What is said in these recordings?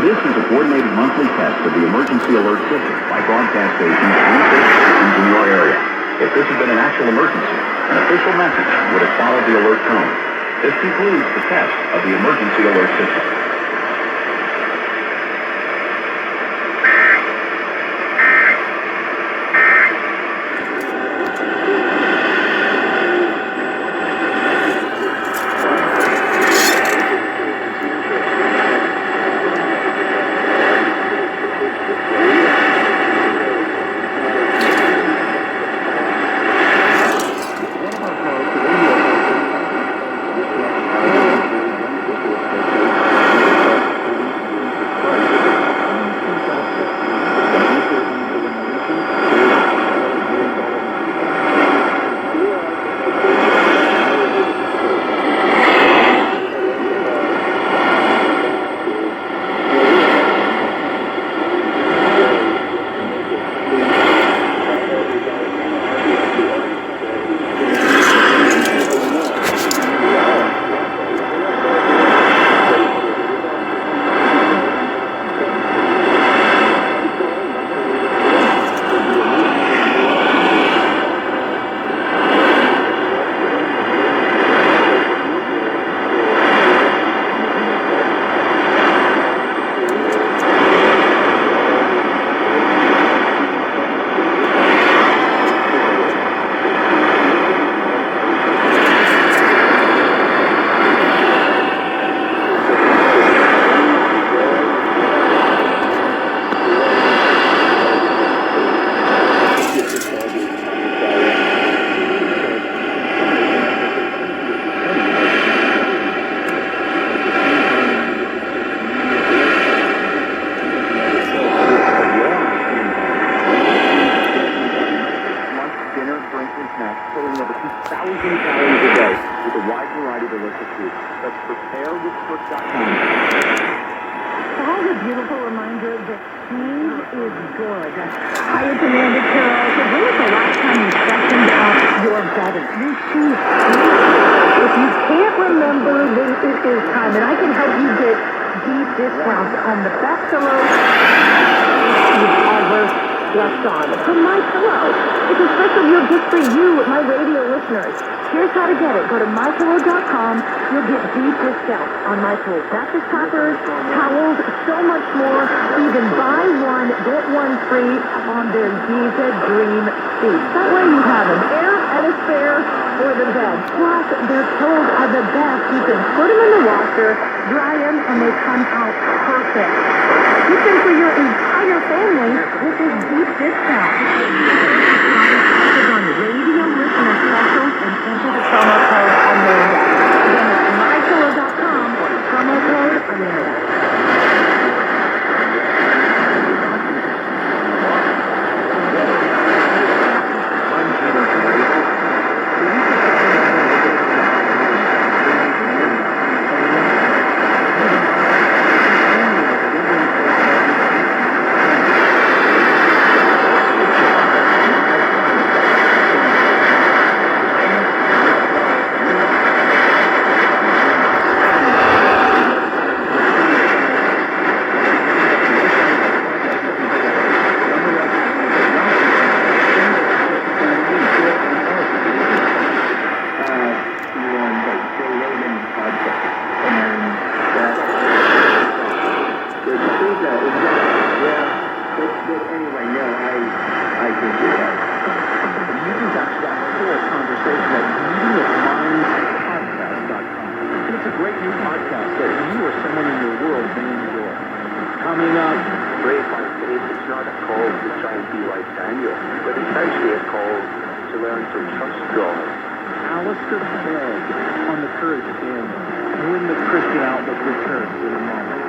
This is a coordinated monthly test of the emergency alert system by broadcast stations in your area. If this had been an actual emergency, an official message would have followed the alert tone. This concludes the test of the emergency alert system. Filling over 2,000 calories a day with a wide variety of delicious foods. That's preparewithcook.com. All the beautiful reminder that change is good. Hi, it's Amanda Carroll. So when was the last time you freshened up your bedding? You choose. If you can't remember, then it is time. And I can help you get deep discounts on the best pillows you've ever slept on. From My Pillow. It's a special deal just for you, my radio listeners. Here's how to get it. Go to mypillow.com. You'll get deep discounts on My Pillow mattress toppers, towels, so much more. Even buy one, get one free on their Giza Dream Sheets. That way you have an air and a spare for the bed. Plus, their pillows are the best. You can put them in the washer, dry them, and they come out perfect. You can for your entire family with this deep discount. On radio listener specials and enter the promo code Amanda. Again, it's mypillow.com, promo code Amanda. Coming up, Brave by Faith is not a call to try and be like Daniel, but it's actually a call to learn to trust God. Alistair Begg on the Courage Family. When the Christian Outlook returns in a moment.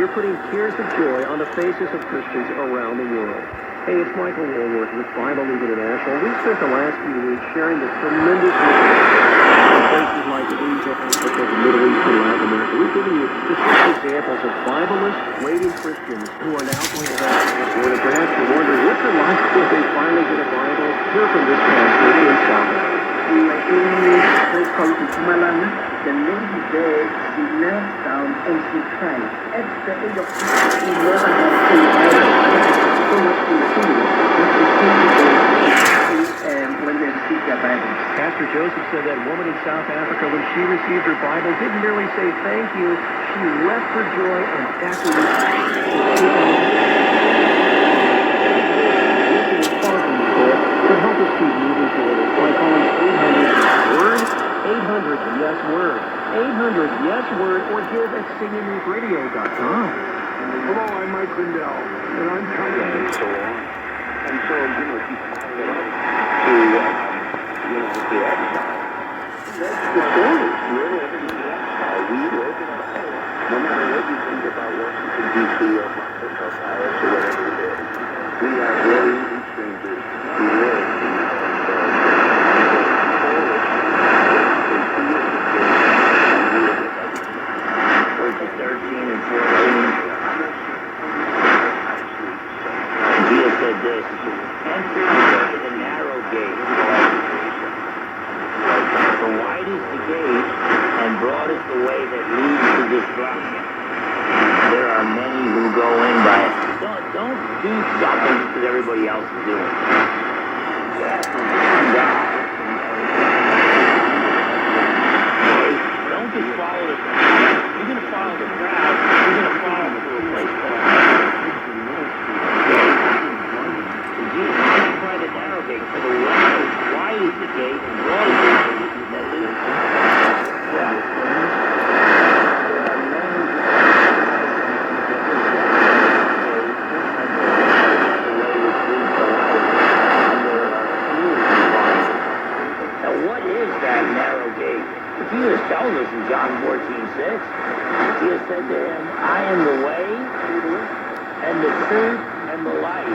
You're putting tears of joy on the faces of Christians around the world. Hey, it's Michael Woolworth with Bible League International. We've spent the last few weeks sharing the tremendous places like Asia, Africa, the Middle East, and Latin America. We've given you specific examples of Bibleist, waiting Christians who are now going to have or perhaps you're wondering what's it like if they finally get a Bible. Hear from this pastor in South Africa. the lady there, she knelt down and she cried. At the age of 6, she never had seen so much fulfilling when she came to when they speak their Bible. Pastor Joseph said that woman in South Africa, when she received her Bible, didn't merely say thank you, she wept for joy and afterwards to help us keep moving forward by calling 800-WORD, 800-YES-WORD, 800-YES-WORD, or give at singingnewsradio.com. Hello, I'm Mike Lindell, and I'm coming. And so on. And so, you know, you follow it up to, the exile. That's the story. We're living in the exile. We live in the Bible. No matter what you think about Washington, D.C. or Crystal Palace or whatever it is, we are very strangers who live in the Verses 13 and 14. Jesus said this, enter into the narrow gate. For wide is the gate, and broad is the way that leads to destruction. There are many who go in by it. Don't do something that everybody else is doing. Don't just follow the crowd. You're going to follow the crowd. You're going to follow the full place. Jesus said by the narrow gate, for the wide is the gate, and broad is the way that leads to destruction. Jesus tells us in John 14:6, Jesus said to him, I am the way, and the truth, and the life.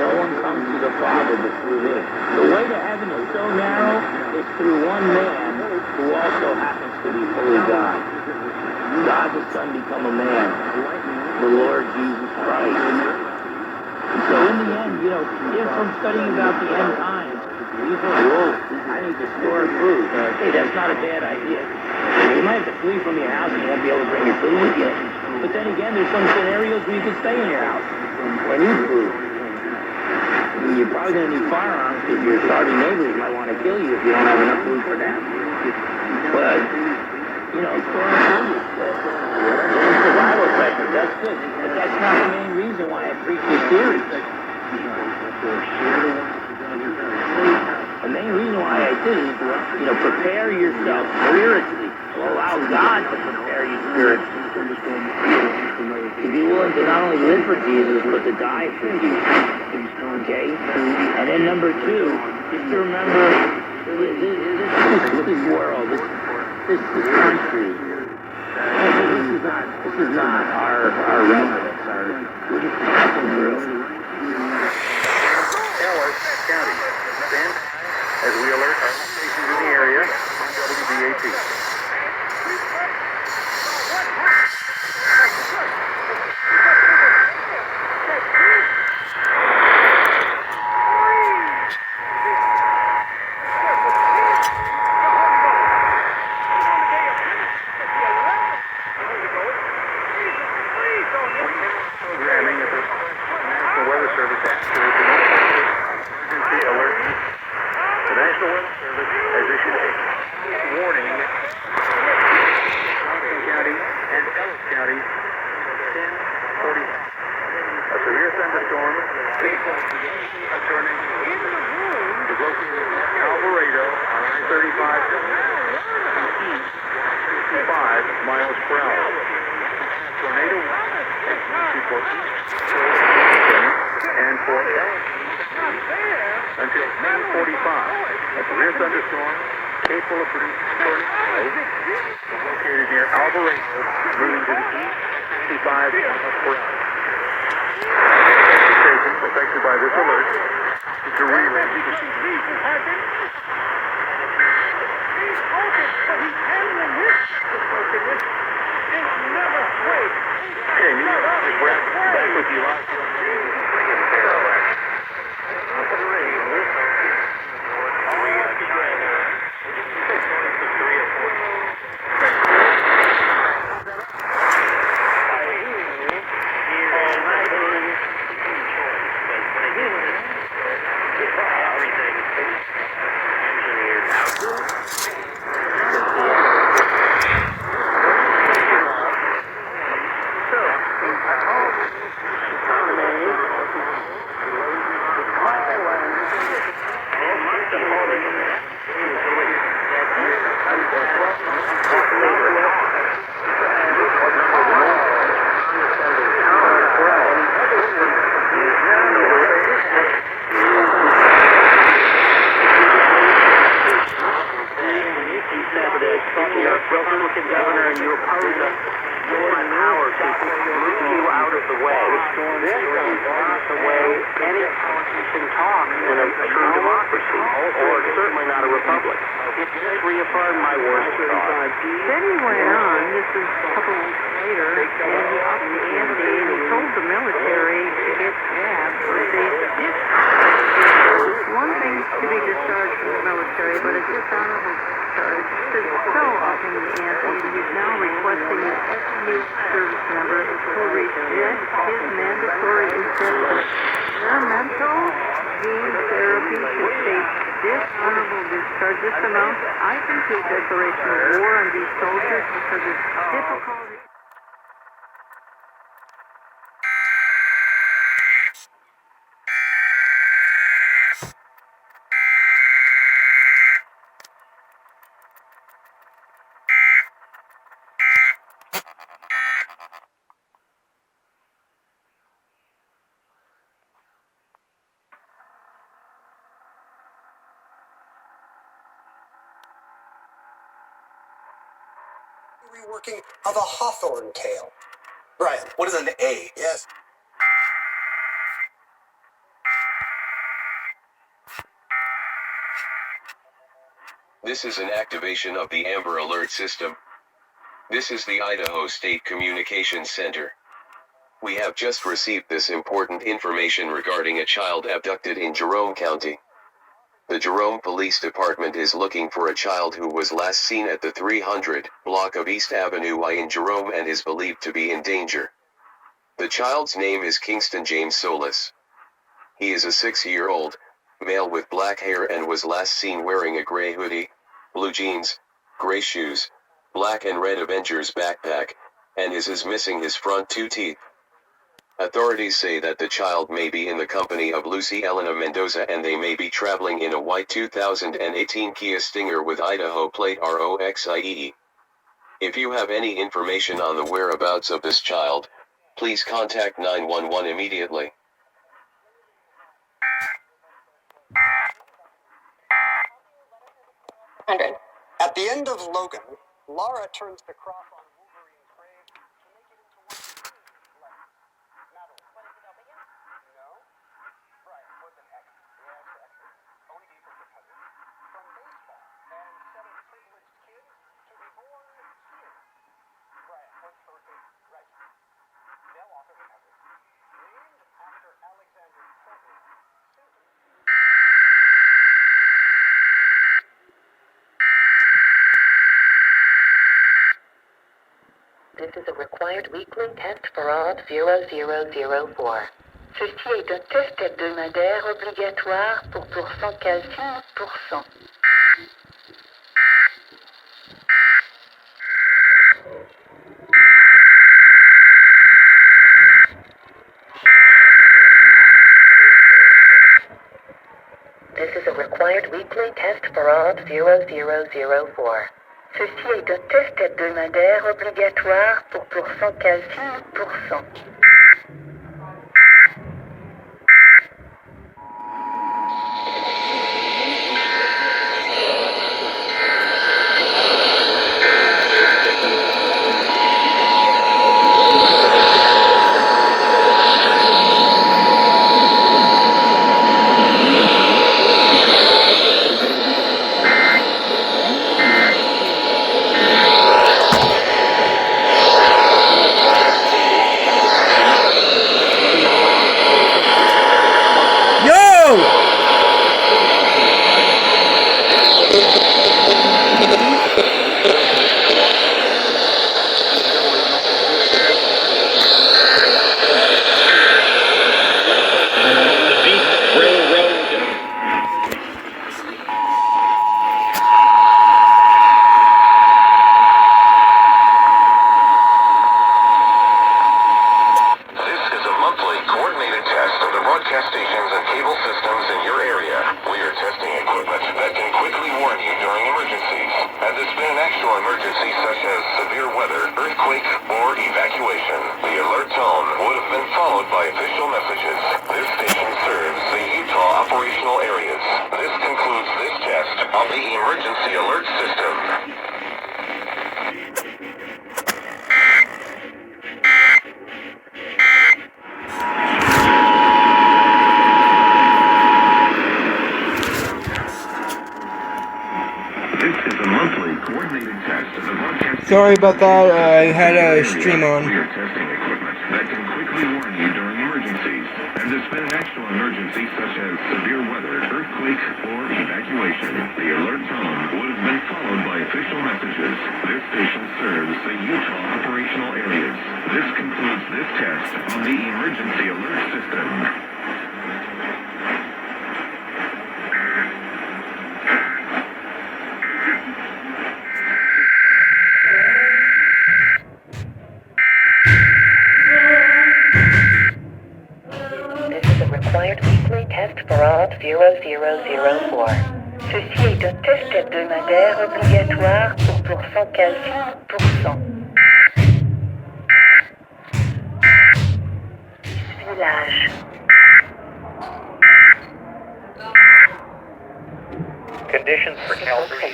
No one comes to the Father but through me. The way to heaven is so narrow, it's through one man who also happens to be fully God. God the Son become a man, the Lord Jesus Christ. And so in the end, if from studying about the end times, you think, whoa, I need to store food. Hey, that's not a bad idea. You might have to flee from your house and you won't be able to bring your food with you. But then again, there's some scenarios where you can stay in your house and eat food. You're probably going to need firearms because your starving neighbors might want to kill you if you don't have enough food for them. But, storing food is good. Doing survival techniques, that's good. But that's not the main reason why I preach this series. The main reason why I did is, prepare yourself spiritually. Allow God to prepare you spiritually. To be willing to not only live for Jesus, but to die for Jesus. Okay? And then number two, just to remember, this world, this country, this is not our residence. We're just passing through. Ellis County. Stand as we alert our stations in the area on WBAT. Programming at the National Weather Service activates emergency alert. The National Weather Service has issued a warning Johnson County and Ellis County 10:40. A severe thunderstorm concerning is located in Alvarado on I-35 east 65 miles per hour. Tornado for east and for until 10:45. A severe thunderstorm capable of producing tornadoes located near Alvarado, moving to the east 65 miles per hour. Stations affected by this alert is to relay. Okay, we're back with you live. if you're a Republican governor and you oppose us, use my power to move you out of the way. This is not the way any politician talks in a true democracy, or certainly not a republic. It just reaffirmed my worst thought. Then he went on, this was a couple weeks later, and he upped the ante and he told the military to get jabs or they discharged. It's one thing to be discharged from the military, but a dishonorable discharge is so upping the ante and he's now requesting that every new service member who rejects his mandatory experimental gene therapy should face dishonorable discharge. This amounts, I think, to a declaration of war on these soldiers because it's difficult. Reworking of a hawthorn tale. Brian, what is an A? Yes. This is an activation of the Amber Alert system. This is the Idaho State Communications Center. We have just received this important information regarding a child abducted in Jerome County. The Jerome Police Department is looking for a child who was last seen at the 300 block of East Avenue Y in Jerome and is believed to be in danger. The child's name is Kingston James Solis. He is a 6-year-old male with black hair and was last seen wearing a gray hoodie, blue jeans, gray shoes, black and red Avengers backpack, and is missing his front 2 teeth. Authorities say that the child may be in the company of Lucy Elena Mendoza and they may be traveling in a white 2018 Kia Stinger with Idaho plate ROXIE. If you have any information on the whereabouts of this child, please contact 911 immediately. At the end of Logan, Lara turns the crop on Wolverine's grave to make it into one of his letters. Madeline. No? Brian, what's an X? Yes, X. Only E for cousins. From baseball and 7 privileged kids to be born here. Brian, what's birthday? Right. Male author cover. Named after Alexander Colvin. This is a required weekly test for all 0004. Ceci est un test hebdomadaire obligatoire pour pourcent calcium %. This is a required weekly test for all 0004. Ceci est un test hebdomadaire obligatoire pour pourcent calcium %. This concludes this test of the emergency alert system. This is a monthly coordinated test of the broadcast. Sorry about that. I had a stream on. We are testing equipment that can quickly warn you during emergencies. And there's been an actual emergency such as severe weather, earthquake, or evacuation. The alert tone would have been followed by official messages. This station serves the Utah operational areas. This concludes this test on the emergency alert system. This is a required weekly test for all 0004. Ceci est un test hebdomadaire obligatoire pour quasi %. Village. Conditions for Calgary.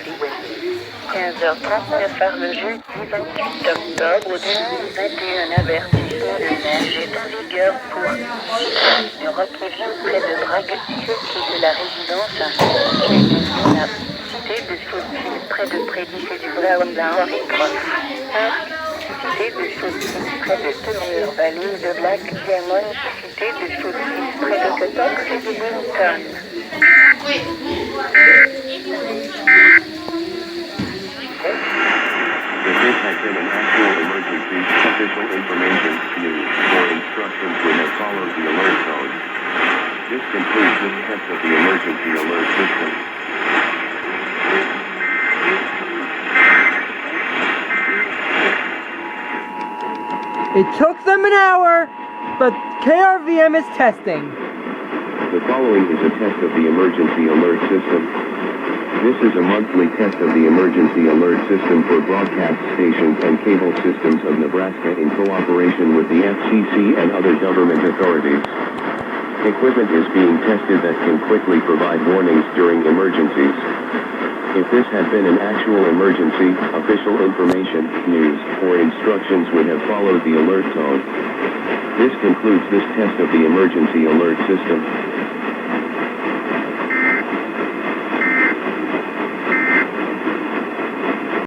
15h39 le jeudi 28 octobre 2021. Avertissement de neige est en vigueur pour le Rockview près de Drague, et de la résidence ainsi que la cité de Sautille près de Prédis et du Brown et Prof. Cité de Sautille près de Tournure, vallée de Black Diamond, cité de Sautille près de Cotox et de Boonton. If this had been an actual emergency, official information, news, or instructions would have followed the alert tone. This concludes this test of the emergency alert system. It took them an hour, but KRVM is testing. The following is a test of the emergency alert system. This is a monthly test of the emergency alert system for broadcast stations and cable systems of Nebraska in cooperation with the FCC and other government authorities. Equipment is being tested that can quickly provide warnings during emergencies. If this had been an actual emergency, official information, news, or instructions would have followed the alert tone. This concludes this test of the emergency alert system.